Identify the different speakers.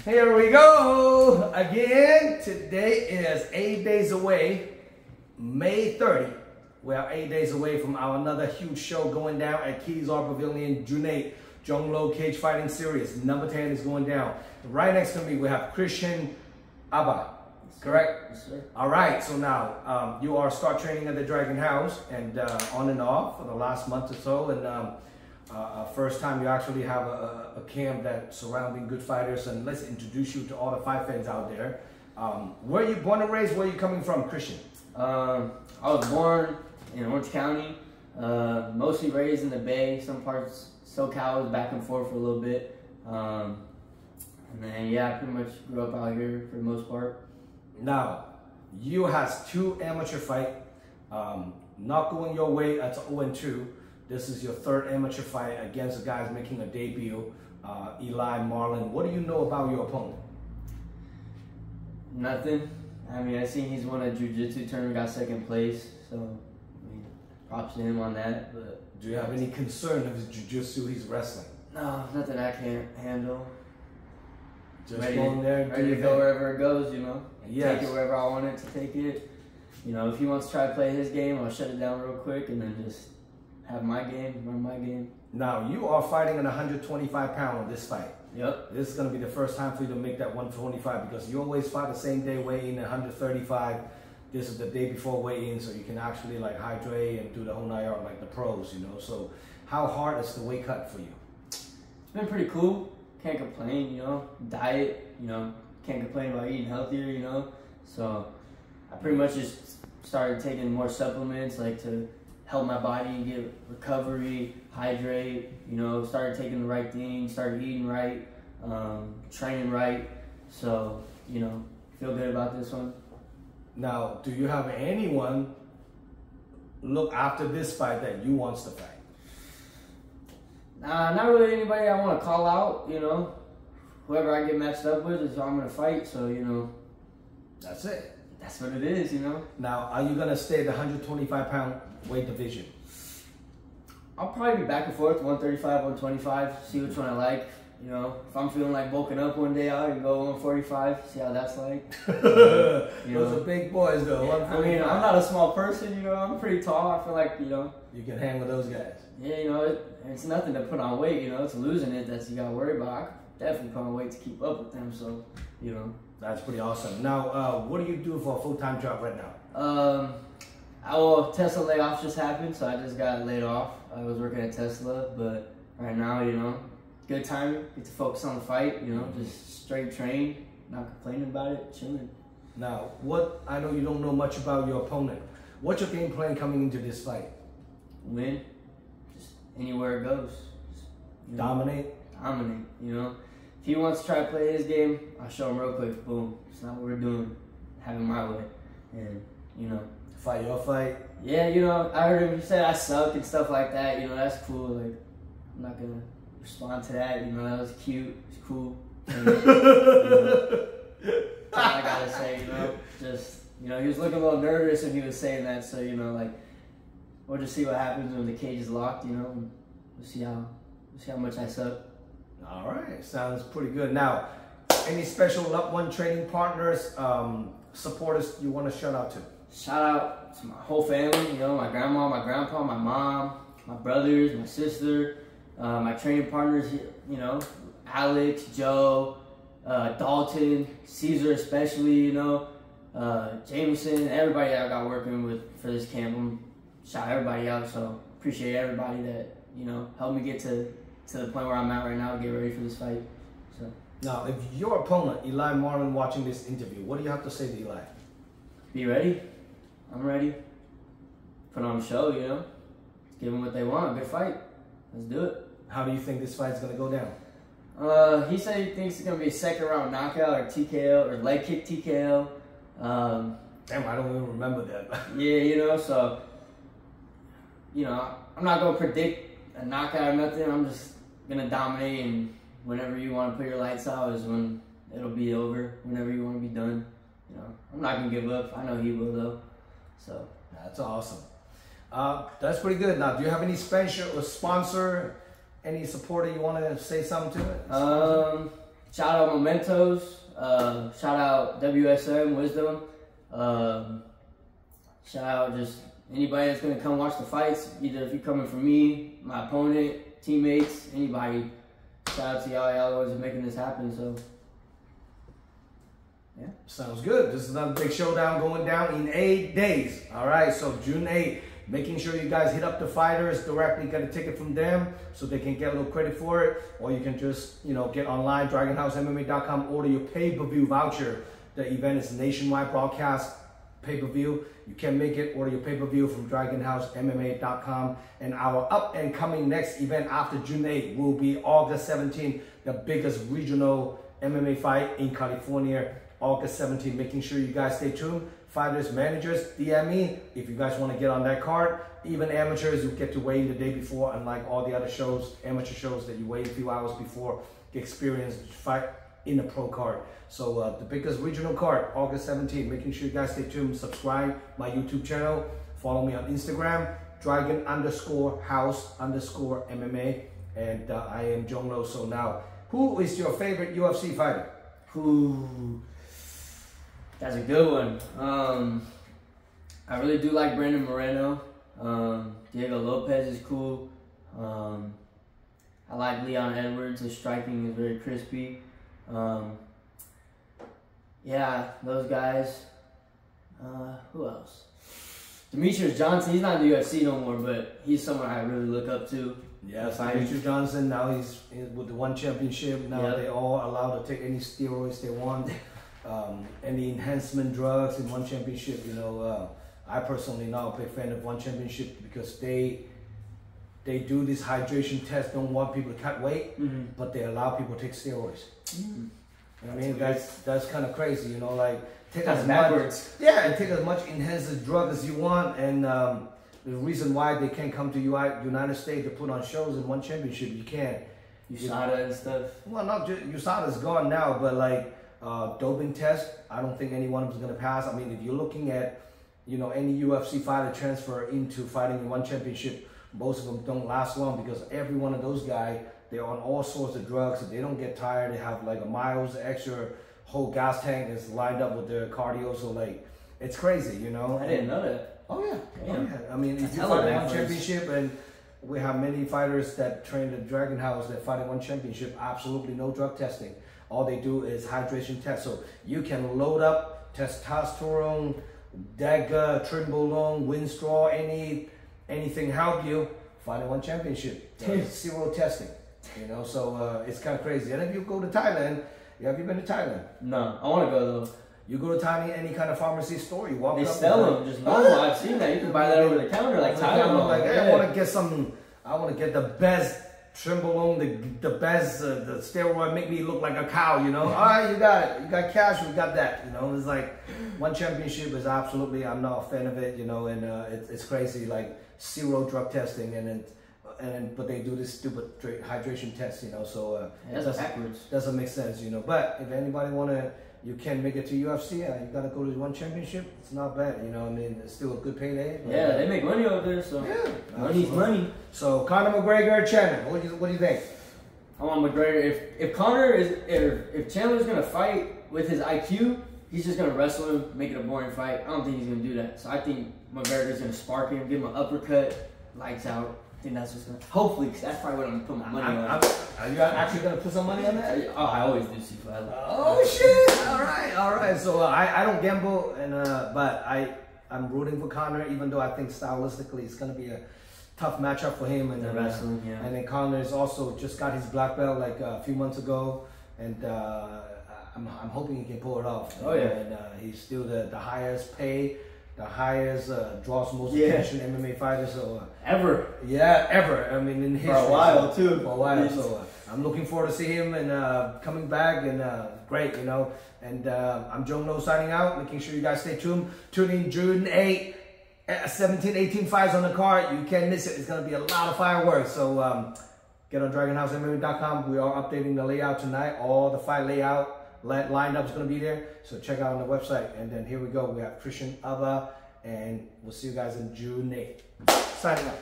Speaker 1: Here we go again. Today is 8 days away, May 30. We are 8 days away from our another huge show going down at Keys Art Pavilion, June 8th. Zhong Cage Fighting Series, number 10 is going down. Right next to me, we have Cristian Alba. Correct?
Speaker 2: Yes, sir.
Speaker 1: All right, so now you are start training at the Dragon House and on and off for the last month or so. And first time you actually have a camp that's surrounding good fighters. And let's introduce you to all the fight fans out there. Where are you born and raised? Where are you coming from, Cristian?
Speaker 2: I was born in Orange County, mostly raised in the Bay. Some parts SoCal was back and forth for a little bit. And then, yeah, I pretty much grew up out here for the most part.
Speaker 1: Now, you has 2 amateur fight, not going your way. That's 0-2. This is your 3rd amateur fight against the guys making a debut, Eli Marlin. What do you know about your opponent?
Speaker 2: Nothing. I mean, I seen he's won a jiu-jitsu tournament, got 2nd place. So, I mean, props to him on that. But
Speaker 1: do you have any concern of his jiu-jitsu he's wrestling?
Speaker 2: No, nothing I can't handle.
Speaker 1: Just
Speaker 2: ready
Speaker 1: going there,
Speaker 2: ready to go wherever it goes, you know.
Speaker 1: Yes.
Speaker 2: Take it wherever I want it to take it. You know, if he wants to try to play his game, I'll shut it down real quick and then just have my game, run my game.
Speaker 1: Now, you are fighting an 125-pounder in this fight.
Speaker 2: Yep.
Speaker 1: This is going to be the first time for you to make that 125 because you always fight the same day weigh-in at 135. This is the day before weigh-in, so you can actually like hydrate and do the whole 9 yard like the pros, you know. So how hard is the weight cut for you?
Speaker 2: It's been pretty cool. Can't complain, you know. Diet, you know. Can't complain about eating healthier, you know. So I pretty much just started taking more supplements like to help my body get recovery, hydrate, you know. Started taking the right things, started eating right, training right. So, you know, feel good about this one.
Speaker 1: Now, do you have anyone look after this fight that you wants to fight?
Speaker 2: Nah, not really anybody I want to call out, you know. Whoever I get matched up with is who I'm going to fight, so, you know.
Speaker 1: That's it.
Speaker 2: That's what it is, you know.
Speaker 1: Now, are you going to stay at the 125-pound weight division?
Speaker 2: I'll probably be back and forth, 135, 125, see which one I like. You know, if I'm feeling like bulking up one day, I'll go 145, see how that's like.
Speaker 1: Those are big boys, though.
Speaker 2: Yeah, I mean, I'm not a small person, you know. I'm pretty tall. I feel like, you know.
Speaker 1: You can hang with those guys.
Speaker 2: Yeah, you know, it's nothing to put on weight, you know. It's losing it that you got to worry about. I could definitely put on weight to keep up with them, so, you know.
Speaker 1: That's pretty awesome. Now, what do you do for a full-time job right now?
Speaker 2: Tesla layoffs just happened, so I just got laid off. I was working at Tesla, but right now, you know, good timing. Get to focus on the fight, you know, just straight train, not complaining about it, chilling.
Speaker 1: Now, I know you don't know much about your opponent. What's your game plan coming into this fight?
Speaker 2: Win, just anywhere it goes. Just,
Speaker 1: Dominate?
Speaker 2: Dominate, you know. If he wants to try to play his game, I'll show him real quick. Boom. It's not what we're doing. Have it my way. And, you know.
Speaker 1: Fight your fight?
Speaker 2: Yeah, you know, I heard him say I suck and stuff like that. You know, that's cool. Like, I'm not going to respond to that. You know, that was cute. It's cool. And, you know, that's all I got to say, you know. Just, you know, he was looking a little nervous when he was saying that. So, you know, like, we'll just see what happens when the cage is locked, you know. And we'll see how much I suck.
Speaker 1: All right, sounds pretty good. Now, any special loved one training partners, supporters you want to shout out to?
Speaker 2: Shout out to my whole family, you know, my grandma, my grandpa, my mom, my brothers, my sister, my training partners, you know, Alex, Joe, Dalton, Caesar especially, you know, Jameson, everybody that I got working with for this camp. I'm shout everybody out, so appreciate everybody that, you know, helped me get to the point where I'm at right now, get ready for this fight. So
Speaker 1: now, if your opponent, Eli Marlin, watching this interview, what do you have to say to Eli?
Speaker 2: Be ready. I'm ready. Put on a show, you know. Give them what they want. A good fight. Let's do it.
Speaker 1: How do you think this fight's going to go down?
Speaker 2: He said he thinks it's going to be a 2nd round knockout or TKO or leg kick TKO.
Speaker 1: Damn, I don't even remember that.
Speaker 2: Yeah, you know, so, you know, I'm not going to predict a knockout or nothing. I'm just going to dominate, and whenever you want to put your lights out is when it'll be over, whenever you want to be done. You know, I'm not going to give up. I know he will, though. So
Speaker 1: that's awesome. That's pretty good. Now, do you have any special or sponsor, any supporter you want to say something to?
Speaker 2: shout out Mementos. Shout out WSM Wisdom. Shout out just anybody that's gonna come watch the fights. Either if you're coming from me, my opponent, teammates, anybody. Shout out to y'all. Y'all always making this happen. So. Yeah.
Speaker 1: Sounds good. This is another big showdown going down in 8 days. All right, so June 8th. Making sure you guys hit up the fighters directly, get a ticket from them so they can get a little credit for it. Or you can just, you know, get online, DragonHouseMMA.com, order your pay-per-view voucher. The event is nationwide broadcast pay-per-view. You can make it, order your pay-per-view from DragonHouseMMA.com. And our up-and-coming next event after June 8th will be August 17th, the biggest regional MMA fight in California. August 17th, making sure you guys stay tuned. Fighters, managers, DM me if you guys want to get on that card. Even amateurs, you get to weigh in the day before, unlike all the other shows, amateur shows that you wait a few hours before the experience fight in the pro card. So the biggest regional card, August 17th. Making sure you guys stay tuned. Subscribe my YouTube channel. Follow me on Instagram, Dragon_House_MMA. And I am Zhong. So now, who is your favorite UFC fighter?
Speaker 2: Who? That's a good one. I really do like Brandon Moreno. Diego Lopez is cool. I like Leon Edwards. His striking is very crispy. Yeah, those guys. Who else? Demetrius Johnson. He's not in the UFC no more, but he's someone I really look up to.
Speaker 1: Yes, Demetrius Johnson. Now he's with the one championship. Now
Speaker 2: Yep.
Speaker 1: they're all allowed to take any steroids they want. Any enhancement drugs in one championship, you know, I personally not a big fan of one championship because they do this hydration test, don't want people to cut weight, but they allow people to take steroids. You know what I mean? That's kind of crazy, you know, like take
Speaker 2: That's
Speaker 1: as
Speaker 2: backwards.
Speaker 1: much, yeah, and take as much enhanced drug as you want, and the reason why they can't come to United States to put on shows in one championship, you can't.
Speaker 2: USADA and stuff.
Speaker 1: Well, not just USADA's gone now, but like. Doping test, I don't think any one of them is going to pass. I mean, if you're looking at, you know, any UFC fighter transfer into fighting in one championship, most of them don't last long because every one of those guys, they're on all sorts of drugs. If they don't get tired, they have like a miles extra whole gas tank that's lined up with their cardio. So like, it's crazy, you know.
Speaker 2: I didn't know that.
Speaker 1: Oh yeah,
Speaker 2: Damn.
Speaker 1: oh yeah. I mean, if you
Speaker 2: hella
Speaker 1: fight one
Speaker 2: backwards.
Speaker 1: championship, and we have many fighters that train at Dragon House that fight in one championship, absolutely no drug testing. All they do is hydration test. So you can load up testosterone, DAGA, Trimbolone, Winstraw, anything help you fight in one championship. Zero testing, you know. So it's kind of crazy. And if you go to Thailand, have you been to Thailand?
Speaker 2: No, I want to go though.
Speaker 1: You go to Thailand, any kind of pharmacy store, you walk
Speaker 2: They
Speaker 1: up.
Speaker 2: sell them just normal. I've seen that. You can buy that over the counter like Tylenol.
Speaker 1: Like, hey,
Speaker 2: Yeah.
Speaker 1: I want to get some. I want to get the best Trimbolone, the best, the steroid, make me look like a cow, you know. All right, you got it. You got cash, we got that, you know. It's like one championship is absolutely, I'm not a fan of it, you know, and it's crazy, like zero drug testing, but they do this stupid hydration test, you know. So
Speaker 2: That's backwards.
Speaker 1: doesn't make sense, you know. But if anybody you can make it to UFC, you gotta go to one championship. It's not bad, you know. I mean, it's still a good payday. But,
Speaker 2: Yeah, they make money over there, so
Speaker 1: yeah,
Speaker 2: money's money.
Speaker 1: So Conor McGregor, Chandler, what do you think?
Speaker 2: I want McGregor. If Conor if Chandler's gonna fight with his IQ, he's just gonna wrestle him, make it a boring fight. I don't think he's gonna do that. So I think McGregor's gonna spark him, give him an uppercut, lights out. I think that's what's gonna. Hopefully, because that's probably what I'm gonna put my money on.
Speaker 1: Are you actually gonna put some money on that?
Speaker 2: Oh, I always do seafood.
Speaker 1: Oh shit! All right. So I don't gamble, and but I'm rooting for Conor, even though I think stylistically it's gonna be a tough matchup for him. And
Speaker 2: The wrestling, yeah.
Speaker 1: And then Conor is also just got his black belt like a few months ago, and I'm hoping he can pull it off.
Speaker 2: Oh yeah.
Speaker 1: And he's still the highest pay. The highest draws most
Speaker 2: Yeah.
Speaker 1: attention MMA fighter. So
Speaker 2: Ever.
Speaker 1: yeah, ever. I mean, in history.
Speaker 2: For a while, too.
Speaker 1: For a while. So I'm looking forward to see him and coming back and great, you know. And I'm Zhong signing out. Making sure you guys stay tuned. Tune in June 8, 17, 18 fights on the card. You can't miss it. It's gonna be a lot of fireworks. So get on DragonHouseMMA.com. We are updating the layout tonight. All the fight layout. Lineup is going to be there, so check out on the website. And then here we go. We have Cristian Alba, and we'll see you guys in June 8th. Signing up.